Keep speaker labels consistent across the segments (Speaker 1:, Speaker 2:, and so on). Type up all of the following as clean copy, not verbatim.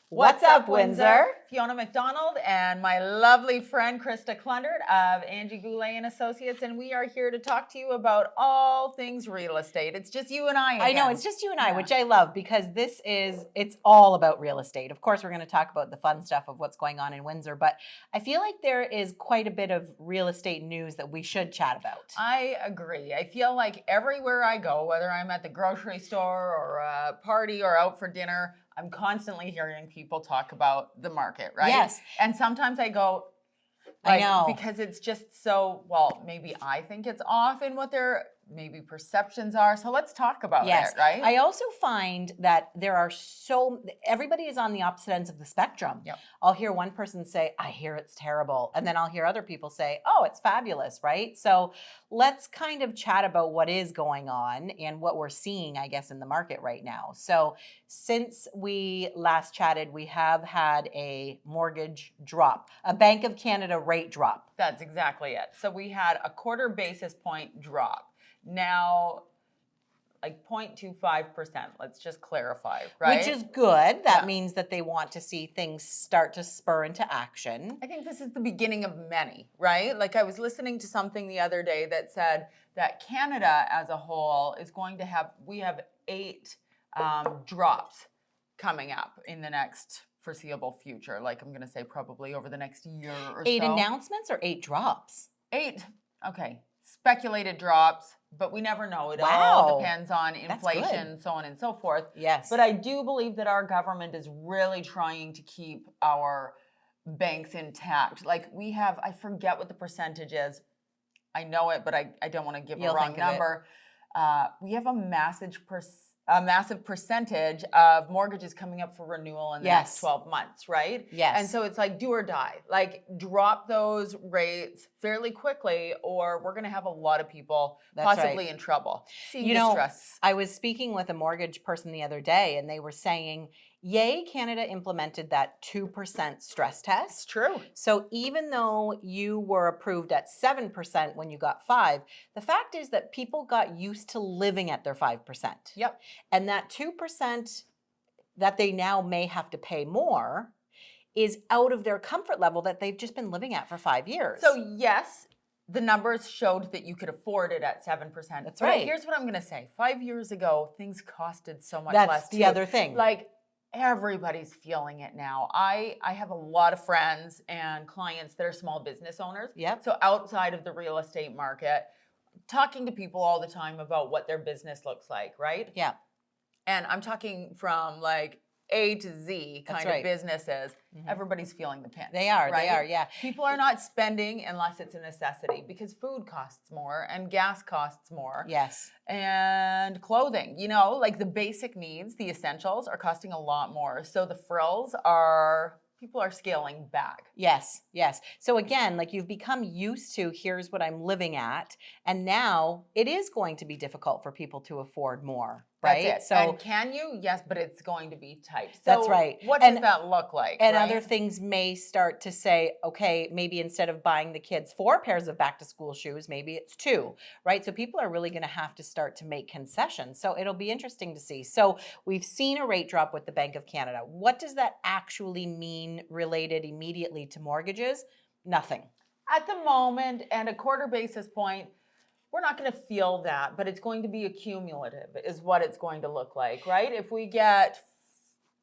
Speaker 1: What's up, Windsor?
Speaker 2: Fiona MacDonald and my lovely friend Krista Klundert of Angie Goulet and Associates, and we are here to talk to you about all things real estate. It's just you and I again.
Speaker 1: I know, it's just you and I, which I love because it's all about real estate. Of course, we're going to talk about the fun stuff of what's going on in Windsor, but I feel like there is quite a bit of real estate news that we should chat about.
Speaker 2: I agree. I feel like everywhere I go, whether I'm at the grocery store or a party or out for dinner, I'm constantly hearing people talk about the market, right?
Speaker 1: Yes.
Speaker 2: And sometimes I go,
Speaker 1: I know.
Speaker 2: because it's just so, well, maybe I think it's off in what their maybe perceptions are. So let's talk about it, right?
Speaker 1: I also find that everybody is on the opposite ends of the spectrum.
Speaker 2: Yep.
Speaker 1: I'll hear one person say, I hear it's terrible. And then I'll hear other people say, oh, it's fabulous, right? So let's kind of chat about what is going on and what we're seeing, I guess, in the market right now. So since we last chatted, we have had a mortgage drop, a Bank of Canada rate drop.
Speaker 2: That's exactly it. So we had a quarter basis point drop. Now, like 0.25%, let's just clarify, right?
Speaker 1: Which is good. That means that they want to see things start to spur into action.
Speaker 2: I think this is the beginning of many, right? Like I was listening to something the other day that said that Canada as a whole is going to have, we have 8 drops coming up in the next foreseeable future. Like I'm going to say probably over the next year or
Speaker 1: 8
Speaker 2: so.
Speaker 1: announcements or 8 drops?
Speaker 2: 8, okay. Speculated drops, but we never know. It
Speaker 1: Wow.
Speaker 2: all depends on
Speaker 1: That's
Speaker 2: inflation,
Speaker 1: good.
Speaker 2: so on and so forth.
Speaker 1: Yes.
Speaker 2: But I do believe that our government is really trying to keep our banks intact. Like we have, I forget what the percentage is. I know it, but I don't want to give a wrong number. We have a massive percentage of mortgages coming up for renewal in the next 12 months, right?
Speaker 1: Yes.
Speaker 2: And so it's like do or die. Like drop those rates fairly quickly or we're going to have a lot of people possibly in trouble.
Speaker 1: You know, I was speaking with a mortgage person the other day and they were saying, yay, Canada implemented that 2% stress test.
Speaker 2: It's true.
Speaker 1: So even though you were approved at 7% when you got 5%, the fact is that people got used to living at their 5%.
Speaker 2: Yep.
Speaker 1: And that 2% that they now may have to pay more is out of their comfort level that they've just been living at for 5 years.
Speaker 2: So yes, the numbers showed that you could afford it at 7%.
Speaker 1: That's right.
Speaker 2: But here's what I'm going to say. 5 years ago, things costed so much
Speaker 1: less.
Speaker 2: That's
Speaker 1: the other thing.
Speaker 2: Like everybody's feeling it now. I have a lot of friends and clients that are small business owners.
Speaker 1: Yep.
Speaker 2: So outside of the real estate market, talking to people all the time about what their business looks like, right?
Speaker 1: Yeah.
Speaker 2: And I'm talking from like A to Z kind of businesses. Mm-hmm. Everybody's feeling the pinch.
Speaker 1: They are,
Speaker 2: right?
Speaker 1: they are, yeah.
Speaker 2: People are not spending unless it's a necessity because food costs more and gas costs more.
Speaker 1: Yes.
Speaker 2: And clothing, you know, like the basic needs, the essentials are costing a lot more. So the frills people are scaling back.
Speaker 1: Yes, yes. So again, like you've become used to, here's what I'm living at. And now it is going to be difficult for people to afford more, right?
Speaker 2: That's it.
Speaker 1: So,
Speaker 2: and can you? Yes, but it's going to be tight. So
Speaker 1: that's right.
Speaker 2: What does that look like?
Speaker 1: And other things may start to say, okay, maybe instead of buying the kids 4 pairs of back to school shoes, maybe it's 2, right? So people are really going to have to start to make concessions. So it'll be interesting to see. So we've seen a rate drop with the Bank of Canada. What does that actually mean related immediately to mortgages? Nothing.
Speaker 2: At the moment, and a quarter basis point, we're not going to feel that, but it's going to be accumulative is what it's going to look like, right? If we get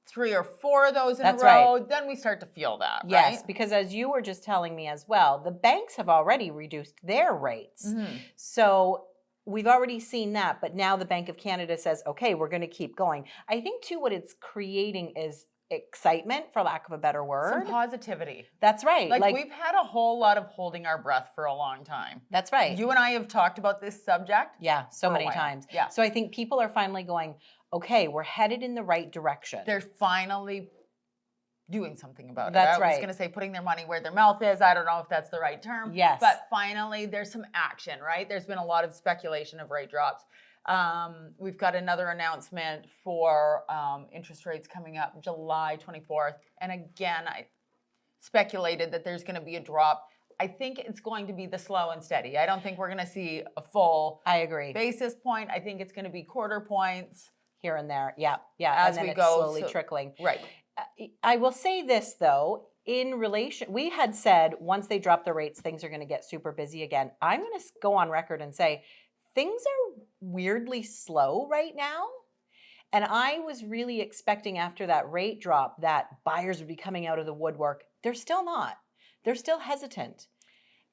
Speaker 2: 3 or 4 of those in a row, then we start to feel that,
Speaker 1: yes,
Speaker 2: right?
Speaker 1: Because as you were just telling me as well, the banks have already reduced their rates. Mm-hmm. So we've already seen that, but now the Bank of Canada says, okay, we're going to keep going. I think too what it's creating is excitement, for lack of a better word.
Speaker 2: Some positivity.
Speaker 1: That's right.
Speaker 2: Like we've had a whole lot of holding our breath for a long time.
Speaker 1: That's right.
Speaker 2: You and I have talked about this subject.
Speaker 1: Yeah, so many times.
Speaker 2: Yeah.
Speaker 1: So I think people are finally going, okay, we're headed in the right direction.
Speaker 2: They're finally doing something about it.
Speaker 1: That's right.
Speaker 2: I was going to say putting their money where their mouth is. I don't know if that's the right term.
Speaker 1: Yes.
Speaker 2: But finally, there's some action, right? There's been a lot of speculation of rate drops. We've got another announcement for interest rates coming up July 24th. And again, I speculated that there's going to be a drop. I think it's going to be the slow and steady. I don't think we're going to see a full basis point. I think it's going to be quarter points.
Speaker 1: Here and there. Yeah.
Speaker 2: As
Speaker 1: and then
Speaker 2: we
Speaker 1: it's
Speaker 2: go.
Speaker 1: slowly trickling.
Speaker 2: Right.
Speaker 1: I will say this though, in relation, we had said once they drop the rates, things are going to get super busy again. I'm going to go on record and say things are weirdly slow right now. And I was really expecting after that rate drop that buyers would be coming out of the woodwork. They're still not. They're still hesitant.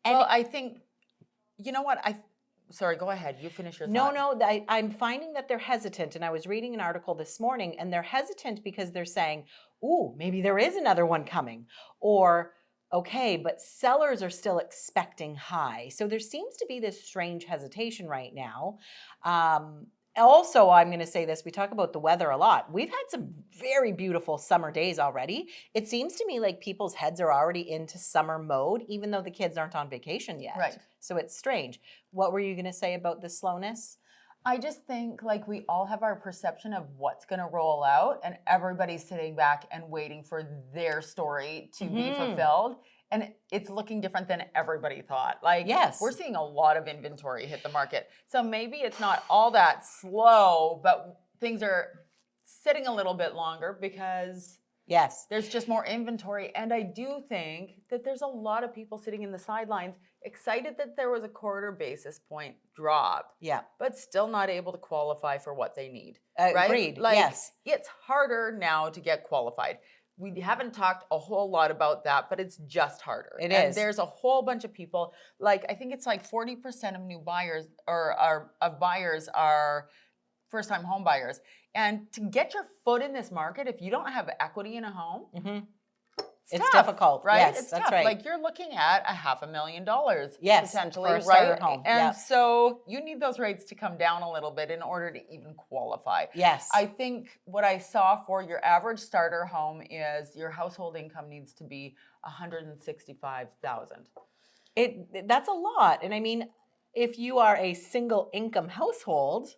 Speaker 1: And
Speaker 2: Well, I think, you know what? Sorry, go ahead. You finish your thought.
Speaker 1: no, I'm finding that they're hesitant. And I was reading an article this morning, and they're hesitant because they're saying, ooh, maybe there is another one coming. Or, okay, but sellers are still expecting high. So there seems to be this strange hesitation right now. Also, I'm going to say this, we talk about the weather a lot. We've had some very beautiful summer days already. It seems to me like people's heads are already into summer mode, even though the kids aren't on vacation yet.
Speaker 2: Right.
Speaker 1: So it's strange. What were you going to say about the slowness?
Speaker 2: I just think like we all have our perception of what's going to roll out, and everybody's sitting back and waiting for their story to be fulfilled. And it's looking different than everybody thought. Like,
Speaker 1: yes,
Speaker 2: we're seeing a lot of inventory hit the market. So maybe it's not all that slow, but things are sitting a little bit longer because
Speaker 1: yes,
Speaker 2: there's just more inventory. And I do think that there's a lot of people sitting in the sidelines excited that there was a quarter basis point drop,
Speaker 1: yeah,
Speaker 2: but still not able to qualify for what they need. Right?
Speaker 1: Agreed.
Speaker 2: Like,
Speaker 1: yes,
Speaker 2: it's harder now to get qualified. We haven't talked a whole lot about that, but it's just harder.
Speaker 1: It
Speaker 2: and
Speaker 1: is.
Speaker 2: There's a whole bunch of people, like I think it's like 40% of new buyers of buyers are first-time home buyers. And to get your foot in this market, if you don't have equity in a home,
Speaker 1: it's
Speaker 2: tough,
Speaker 1: difficult,
Speaker 2: right?
Speaker 1: Yes,
Speaker 2: it's
Speaker 1: that's
Speaker 2: tough.
Speaker 1: right.
Speaker 2: Like you're looking at $500,000,
Speaker 1: yes,
Speaker 2: potentially,
Speaker 1: for a starter
Speaker 2: right?
Speaker 1: home.
Speaker 2: And
Speaker 1: Yeah.
Speaker 2: so you need those rates to come down a little bit in order to even qualify.
Speaker 1: Yes,
Speaker 2: I think what I saw for your average starter home is your household income needs to be $165,000.
Speaker 1: that's a lot. And I mean, if you are a single income household,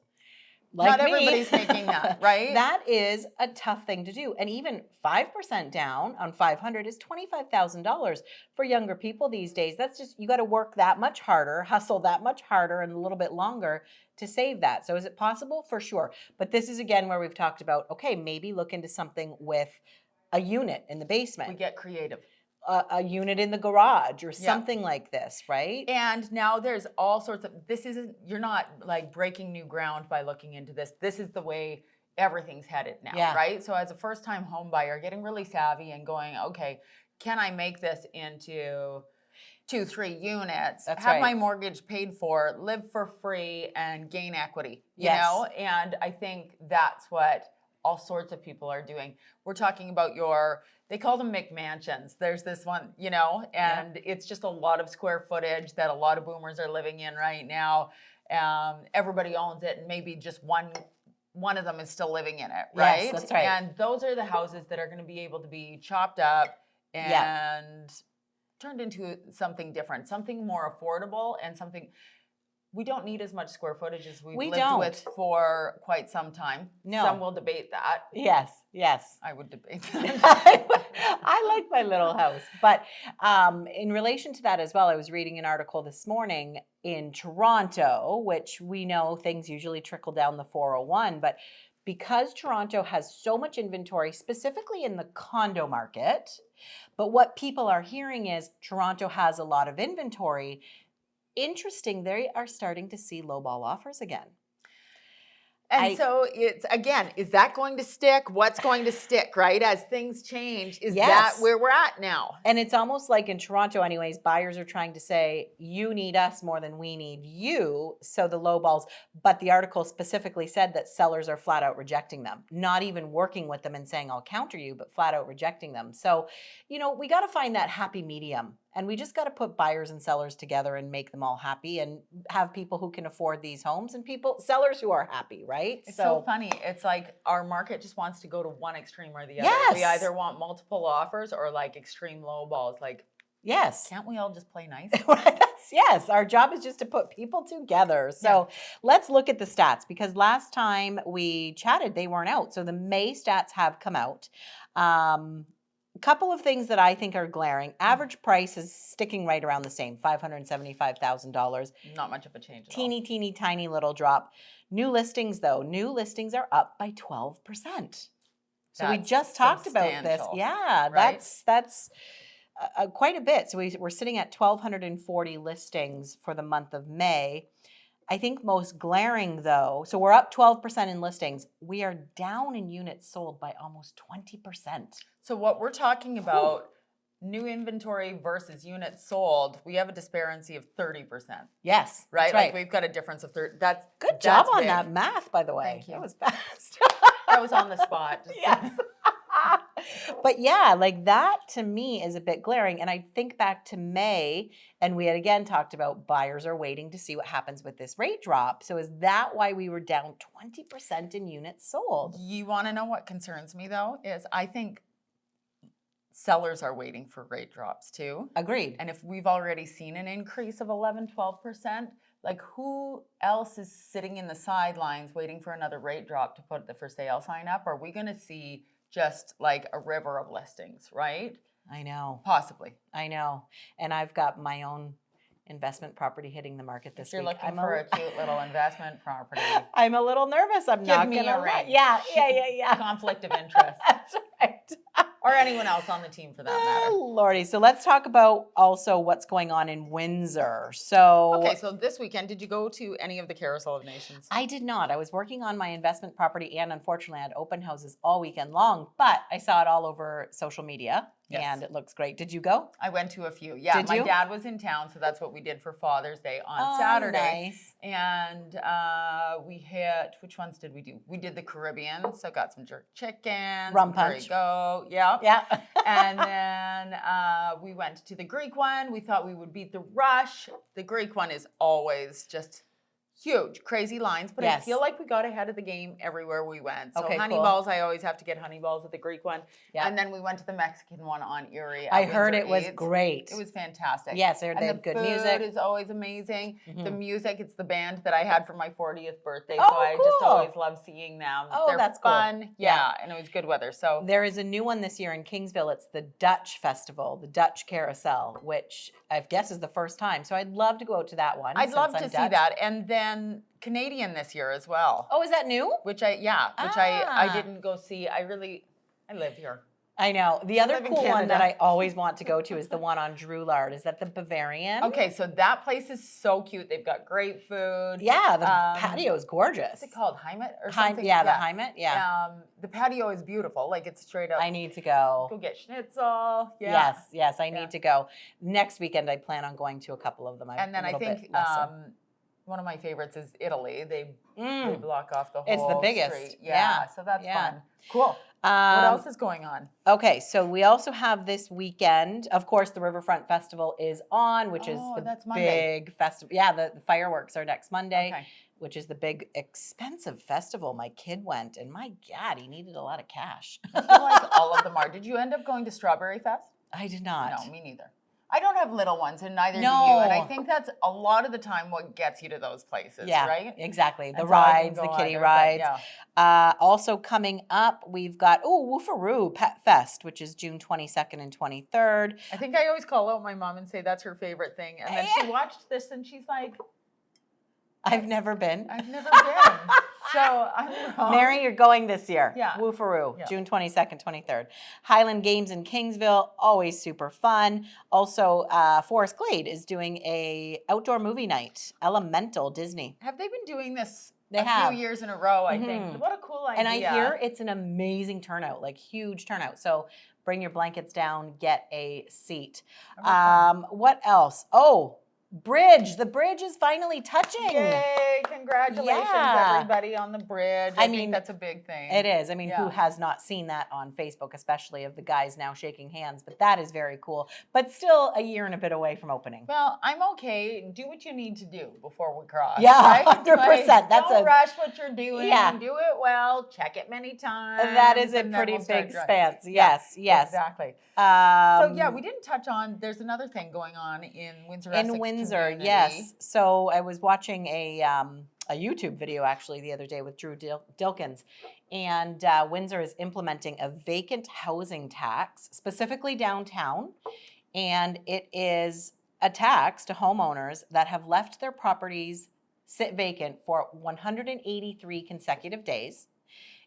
Speaker 1: like
Speaker 2: Not
Speaker 1: me,
Speaker 2: everybody's making that, right?
Speaker 1: That is a tough thing to do. And even 5% down on 500 is $25,000 for younger people these days. That's just, you got to work that much harder, hustle that much harder and a little bit longer to save that. So is it possible? For sure. But this is again where we've talked about, okay, maybe look into something with a unit in the basement.
Speaker 2: We get creative.
Speaker 1: A unit in the garage or something like this, right?
Speaker 2: And now there's all sorts of, you're not like breaking new ground by looking into this. This is the way everything's headed now, right? So as a first-time home buyer, getting really savvy and going, okay, can I make this into 2-3 units, have my mortgage paid for, live for free, and gain equity, you know? And I think that's what all sorts of people are doing. We're talking about they call them McMansions. There's this one, you know, and it's just a lot of square footage that a lot of boomers are living in right now. Everybody owns it, and maybe just one of them is still living in it, right?
Speaker 1: Yes, that's right.
Speaker 2: And those are the houses that are going to be able to be chopped up and turned into something different, something more affordable, and something. We don't need as much square footage as we've lived with for quite some time.
Speaker 1: No.
Speaker 2: Some will debate that.
Speaker 1: Yes.
Speaker 2: I would debate that.
Speaker 1: I like my little house. But in relation to that as well, I was reading an article this morning in Toronto, which we know things usually trickle down the 401, but because Toronto has so much inventory, specifically in the condo market, but what people are hearing is Toronto has a lot of inventory. Interesting, they are starting to see lowball offers again.
Speaker 2: And so it's, again, is that going to stick? What's going to stick, right? As things change, is that where we're at now?
Speaker 1: And it's almost like in Toronto anyways, buyers are trying to say, you need us more than we need you. So the lowballs, but the article specifically said that sellers are flat out rejecting them, not even working with them and saying, I'll counter you, but flat out rejecting them. So, you know, we got to find that happy medium. And we just got to put buyers and sellers together and make them all happy and have people who can afford these homes and sellers who are happy, right?
Speaker 2: It's so funny. It's like our market just wants to go to one extreme or the other.
Speaker 1: Yes.
Speaker 2: We either want multiple offers or like extreme low balls. Like,
Speaker 1: yes.
Speaker 2: Can't we all just play nice?
Speaker 1: Yes. Our job is just to put people together. So let's look at the stats because last time we chatted, they weren't out. So the May stats have come out. Couple of things that I think are glaring. Average price is sticking right around the same, $575,000.
Speaker 2: Not much of a change at all.
Speaker 1: Teeny, tiny little drop. New listings, though. New listings are up by 12%. So we
Speaker 2: That's
Speaker 1: just talked about this.
Speaker 2: substantial,
Speaker 1: Yeah,
Speaker 2: right?
Speaker 1: that's quite a bit. So we're sitting at 1,240 listings for the month of May. I think most glaring though, so we're up 12% in listings. We are down in units sold by almost 20%.
Speaker 2: So what we're talking about, new inventory versus units sold, we have a disparity of 30%.
Speaker 1: Yes,
Speaker 2: Right?
Speaker 1: that's
Speaker 2: Like
Speaker 1: right.
Speaker 2: we've got a difference of 30. That's
Speaker 1: Good job on
Speaker 2: big.
Speaker 1: that math, by the way.
Speaker 2: Thank you.
Speaker 1: That was fast.
Speaker 2: That was on the spot.
Speaker 1: Yes. But yeah, like that to me is a bit glaring. And I think back to May, and we had again talked about buyers are waiting to see what happens with this rate drop. So is that why we were down 20% in units sold?
Speaker 2: You want to know what concerns me though? Is I think sellers are waiting for rate drops too.
Speaker 1: Agreed.
Speaker 2: And if we've already seen an increase of 11, 12%, like who else is sitting in the sidelines waiting for another rate drop to put the for sale sign up? Are we going to see just like a river of listings, right?
Speaker 1: I know.
Speaker 2: Possibly.
Speaker 1: I know. And I've got my own investment property hitting the market this
Speaker 2: If you're
Speaker 1: week.
Speaker 2: looking for a cute little investment property,
Speaker 1: I'm a little nervous. I'm
Speaker 2: give
Speaker 1: not
Speaker 2: me
Speaker 1: going to
Speaker 2: a ring.
Speaker 1: Yeah.
Speaker 2: Conflict of interest.
Speaker 1: That's right.
Speaker 2: Or anyone else on the team for that matter.
Speaker 1: Oh, Lordy. So let's talk about also what's going on in Windsor. So
Speaker 2: Okay, so this weekend, did you go to any of the Carousel of Nations?
Speaker 1: I did not. I was working on my investment property and unfortunately I had open houses all weekend long, but I saw it all over social media and it looks great. Did you go?
Speaker 2: I went to a few. Yeah,
Speaker 1: Did
Speaker 2: my
Speaker 1: you?
Speaker 2: dad was in town, so that's what we did for Father's Day on
Speaker 1: Oh,
Speaker 2: Saturday.
Speaker 1: nice.
Speaker 2: And we hit, which ones did we do? We did the Caribbean, so got some jerk chicken,
Speaker 1: Rum
Speaker 2: some
Speaker 1: punch.
Speaker 2: Go, yeah.
Speaker 1: Yeah.
Speaker 2: And then we went to the Greek one. We thought we would beat the Rush. The Greek one is always just huge, crazy lines, but I
Speaker 1: Yes.
Speaker 2: feel like we got ahead of the game everywhere we went. So
Speaker 1: Okay,
Speaker 2: honey
Speaker 1: cool.
Speaker 2: balls, I always have to get honey balls at the Greek one.
Speaker 1: Yeah.
Speaker 2: And then we went to the Mexican one on Erie.
Speaker 1: I heard it was
Speaker 2: Windsor-Essex.
Speaker 1: great.
Speaker 2: It was fantastic.
Speaker 1: Yes, I heard
Speaker 2: And
Speaker 1: they
Speaker 2: the
Speaker 1: have good
Speaker 2: food
Speaker 1: music.
Speaker 2: is always amazing. The
Speaker 1: Mhm.
Speaker 2: music, it's the band that I had for my 40th birthday, so
Speaker 1: Oh,
Speaker 2: I just
Speaker 1: cool.
Speaker 2: always love seeing them.
Speaker 1: Oh,
Speaker 2: They're
Speaker 1: that's cool.
Speaker 2: fun. Yeah, and it was good weather. So
Speaker 1: There is a new one this year in Kingsville. It's the Dutch Festival, the Dutch Carousel, which I guess is the first time. So I'd love to go out to that one.
Speaker 2: I'd
Speaker 1: since
Speaker 2: love
Speaker 1: I'm
Speaker 2: to see
Speaker 1: Dutch.
Speaker 2: that. And then Canadian this year as well.
Speaker 1: Oh, is that new?
Speaker 2: I
Speaker 1: Ah.
Speaker 2: didn't go see. I live here.
Speaker 1: I know. The other
Speaker 2: live in
Speaker 1: cool one that
Speaker 2: Canada.
Speaker 1: I always want to go to is the one on Drulard. Is that the Bavarian?
Speaker 2: Okay, so that place is so cute. They've got great food.
Speaker 1: Yeah, the patio is gorgeous.
Speaker 2: What's it called? Heimat or
Speaker 1: Heim-
Speaker 2: something?
Speaker 1: yeah, the Heimat. Yeah.
Speaker 2: The patio is beautiful. Like it's straight up.
Speaker 1: I need to go.
Speaker 2: Go get schnitzel. Yeah.
Speaker 1: Yes, I
Speaker 2: Yeah.
Speaker 1: need to go. Next weekend, I plan on going to a couple of them.
Speaker 2: And then I think one of my favorites is Italy. They block off the whole
Speaker 1: It's the biggest.
Speaker 2: street.
Speaker 1: Yeah.
Speaker 2: So that's
Speaker 1: Yeah.
Speaker 2: fun. Cool. What else is going on?
Speaker 1: Okay, so we also have this weekend, of course, the Riverfront Festival is on, which is
Speaker 2: Oh,
Speaker 1: the
Speaker 2: that's Monday.
Speaker 1: big festival. Yeah, the fireworks are next Monday,
Speaker 2: Okay.
Speaker 1: which is the big expensive festival. My kid went, and my God, he needed a lot of cash.
Speaker 2: I feel like all of them are. Did you end up going to Strawberry Fest?
Speaker 1: I did not.
Speaker 2: No, me neither. I don't have little ones, and neither do you.
Speaker 1: No.
Speaker 2: And I think that's a lot of the time what gets you to those places,
Speaker 1: Yeah,
Speaker 2: right?
Speaker 1: exactly. The
Speaker 2: And so I can
Speaker 1: rides, the
Speaker 2: go
Speaker 1: kiddie
Speaker 2: either, but
Speaker 1: rides.
Speaker 2: yeah.
Speaker 1: Also coming up, we've got Woofaroo Pet Fest, which is June 22nd and 23rd.
Speaker 2: I think I always call out my mom and say that's her favorite thing. And then she watched this and she's like,
Speaker 1: I've never been.
Speaker 2: I've never been. So I'm wrong.
Speaker 1: Mary, you're going this year.
Speaker 2: Yeah.
Speaker 1: Woofaroo,
Speaker 2: Yeah.
Speaker 1: June 22nd, 23rd. Highland Games in Kingsville, always super fun. Also, Forest Glade is doing a outdoor movie night, Elemental Disney.
Speaker 2: Have they been doing this
Speaker 1: They
Speaker 2: a
Speaker 1: have.
Speaker 2: few years in a row, I
Speaker 1: Mhm.
Speaker 2: think? What a cool idea.
Speaker 1: And I hear it's an amazing turnout, like huge turnout. So bring your blankets down, get a seat. What else? Oh, bridge. The bridge is finally touching.
Speaker 2: Yay, congratulations,
Speaker 1: Yeah.
Speaker 2: everybody on the bridge.
Speaker 1: I
Speaker 2: I
Speaker 1: mean,
Speaker 2: think that's a big thing.
Speaker 1: It is. I mean, who
Speaker 2: Yeah.
Speaker 1: has not seen that on Facebook, especially of the guys now shaking hands? But that is very cool. But still a year and a bit away from opening.
Speaker 2: Well, I'm okay. Do what you need to do before we cross.
Speaker 1: Yeah,
Speaker 2: right?
Speaker 1: 100%. That's
Speaker 2: don't
Speaker 1: a-
Speaker 2: rush what you're doing.
Speaker 1: Yeah.
Speaker 2: Do it well. Check it many times.
Speaker 1: That is a
Speaker 2: and then
Speaker 1: pretty
Speaker 2: we'll start
Speaker 1: big
Speaker 2: driving.
Speaker 1: expanse. Yes, yes.
Speaker 2: Exactly. So yeah, we didn't touch on. There's another thing going on in Windsor-Essex
Speaker 1: in Windsor,
Speaker 2: community.
Speaker 1: yes. So I was watching a YouTube video actually the other day with Drew Dilkins, and Windsor is implementing a vacant housing tax, specifically downtown, and it is a tax to homeowners that have left their properties sit vacant for 183 consecutive days.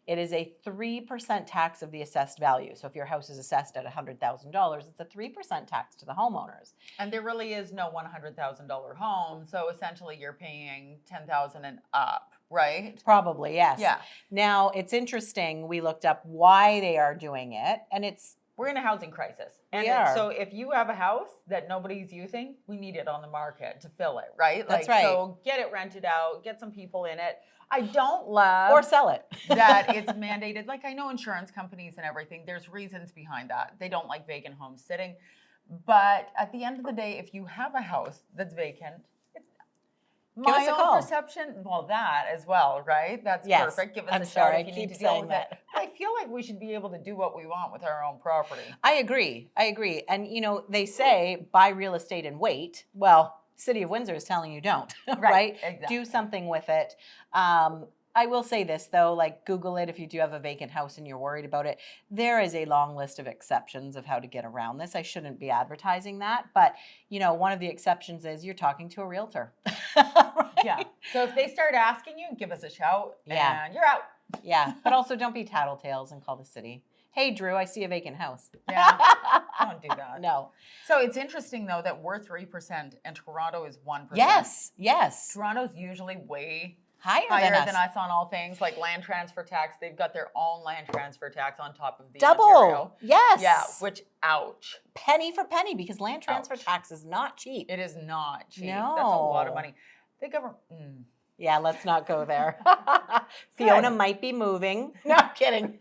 Speaker 1: It is a 3% tax of the assessed value. So if your house is assessed at $100,000, it's a 3% tax to the homeowners.
Speaker 2: And there really is no $100,000 home. So essentially you're paying $10,000 and up, right?
Speaker 1: Probably, yes.
Speaker 2: Yeah.
Speaker 1: Now, it's interesting. We looked up why they are doing it, and
Speaker 2: we're in a housing crisis. And
Speaker 1: we are.
Speaker 2: So if you have a house that nobody's using, we need it on the market to fill it, right?
Speaker 1: That's right.
Speaker 2: So get it rented out, get some people in it. I don't love
Speaker 1: or sell it.
Speaker 2: that it's mandated. Like I know insurance companies and everything, there's reasons behind that. They don't like vacant homes sitting. But at the end of the day, if you have a house that's vacant,
Speaker 1: Give us a call.
Speaker 2: own perception, well, that as well, right? That's
Speaker 1: Yes.
Speaker 2: perfect. Give us
Speaker 1: I'm
Speaker 2: a shout
Speaker 1: sorry,
Speaker 2: if you
Speaker 1: I
Speaker 2: need
Speaker 1: keep
Speaker 2: to deal
Speaker 1: saying
Speaker 2: with
Speaker 1: that.
Speaker 2: it. I feel like we should be able to do what we want with our own property.
Speaker 1: I agree. And, they say buy real estate and wait. Well, City of Windsor is telling you don't, right?
Speaker 2: Exactly.
Speaker 1: Do something with it. I will say this, though, like Google it if you do have a vacant house and you're worried about it. There is a long list of exceptions of how to get around this. I shouldn't be advertising that. But, one of the exceptions is you're talking to a realtor. Right?
Speaker 2: Yeah. So if they start asking you, give us a shout and you're out.
Speaker 1: Yeah. But also don't be tattletales and call the city. Hey, Drew, I see a vacant house.
Speaker 2: Yeah. Don't do that.
Speaker 1: No.
Speaker 2: So it's interesting, though, that we're 3% and Toronto is 1%.
Speaker 1: Yes.
Speaker 2: Toronto's usually way
Speaker 1: Higher
Speaker 2: than us on all things like land transfer tax. They've got their own land transfer tax on top of the
Speaker 1: Double.
Speaker 2: Ontario.
Speaker 1: Yes.
Speaker 2: Yeah, which, ouch.
Speaker 1: Penny for penny, because land transfer
Speaker 2: Ouch.
Speaker 1: tax is not cheap.
Speaker 2: It is not cheap.
Speaker 1: No.
Speaker 2: That's a lot of money. The government.
Speaker 1: Yeah, let's not go there. Fiona might be moving. No, I'm kidding.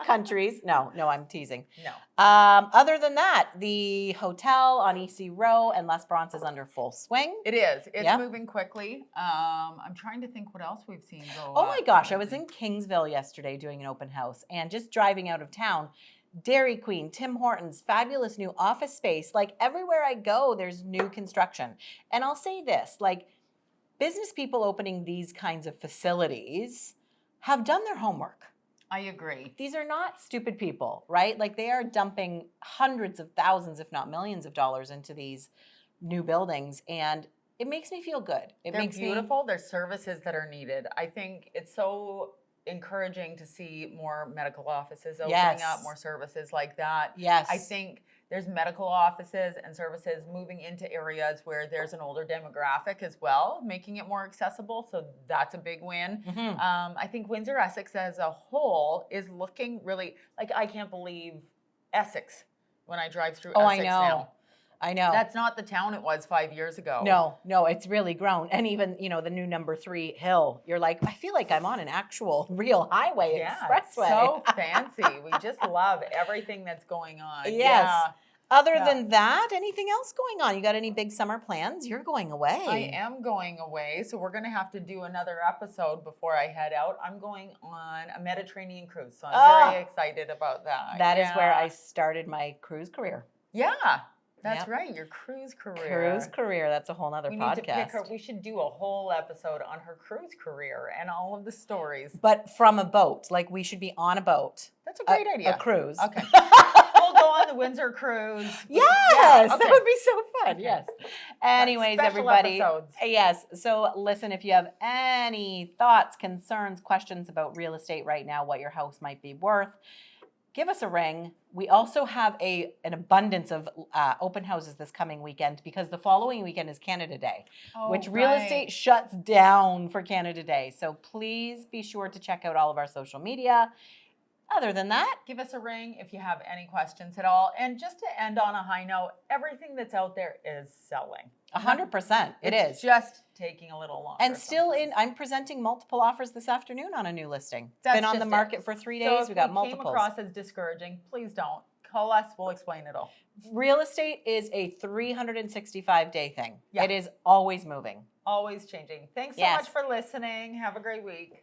Speaker 1: Countries. No, I'm teasing.
Speaker 2: No.
Speaker 1: Other than that, the hotel on EC Row and Les Bronx is under full swing.
Speaker 2: It is. It's
Speaker 1: Yep.
Speaker 2: moving quickly. I'm trying to think what else we've seen go
Speaker 1: Oh
Speaker 2: up.
Speaker 1: my gosh, I was in Kingsville yesterday doing an open house and just driving out of town. Dairy Queen, Tim Hortons, fabulous new office space. Like everywhere I go, there's new construction. And I'll say this, like business people opening these kinds of facilities have done their homework.
Speaker 2: I agree.
Speaker 1: These are not stupid people, right? Like they are dumping hundreds of thousands, if not millions of dollars into these new buildings. And it makes me feel good.
Speaker 2: They're
Speaker 1: makes
Speaker 2: beautiful. There's services that are needed. I think it's so encouraging to see more medical offices opening
Speaker 1: Yes.
Speaker 2: up, more services like that.
Speaker 1: Yes.
Speaker 2: I think there's medical offices and services moving into areas where there's an older demographic as well, making it more accessible. So that's a big win.
Speaker 1: Mhm.
Speaker 2: I think Windsor-Essex as a whole is looking really, like I can't believe Essex when I drive through Essex now.
Speaker 1: I know.
Speaker 2: That's not the town it was 5 years ago.
Speaker 1: No, it's really grown. And even, the new number 3 hill, you're like, I feel like I'm on an actual real highway expressway.
Speaker 2: So fancy. We just love everything that's going on.
Speaker 1: Yes.
Speaker 2: Yeah.
Speaker 1: Other
Speaker 2: Yeah.
Speaker 1: than that, anything else going on? You got any big summer plans? You're going away.
Speaker 2: I am going away, so we're going to have to do another episode before I head out. I'm going on a Mediterranean cruise, so I'm very excited about that.
Speaker 1: That is where I started my cruise career.
Speaker 2: Yeah, that's
Speaker 1: Yep.
Speaker 2: right, your cruise career.
Speaker 1: Cruise career. That's a whole nother
Speaker 2: We
Speaker 1: podcast.
Speaker 2: need to pick her. We should do a whole episode on her cruise career and all of the stories.
Speaker 1: But from a boat. Like we should be on a boat.
Speaker 2: That's a great idea.
Speaker 1: A cruise.
Speaker 2: Okay. We'll go on the Windsor cruise.
Speaker 1: Yes,
Speaker 2: Yeah, okay.
Speaker 1: that would be so fun.
Speaker 2: Okay.
Speaker 1: Yes. Anyways,
Speaker 2: Special
Speaker 1: everybody.
Speaker 2: episodes.
Speaker 1: Yes. So listen, if you have any thoughts, concerns, questions about real estate right now, what your house might be worth, give us a ring. We also have an abundance of open houses this coming weekend because the following weekend is Canada Day, which real estate shuts down for Canada Day. So please be sure to check out all of our social media. Other than that,
Speaker 2: Give us a ring if you have any questions at all. And just to end on a high note, everything that's out there is selling.
Speaker 1: 100%. It
Speaker 2: It's
Speaker 1: is.
Speaker 2: just taking a little longer.
Speaker 1: And still
Speaker 2: sometimes.
Speaker 1: I'm presenting multiple offers this afternoon on a new listing.
Speaker 2: That's
Speaker 1: Been on the
Speaker 2: just
Speaker 1: market
Speaker 2: it.
Speaker 1: for 3
Speaker 2: So
Speaker 1: days.
Speaker 2: if
Speaker 1: We got
Speaker 2: came
Speaker 1: multiples.
Speaker 2: across as discouraging, please don't. Call us. We'll explain it all.
Speaker 1: Real estate is a 365-day thing.
Speaker 2: Yeah.
Speaker 1: It is always moving.
Speaker 2: Always changing. Thanks so
Speaker 1: Yes.
Speaker 2: much for listening. Have a great week.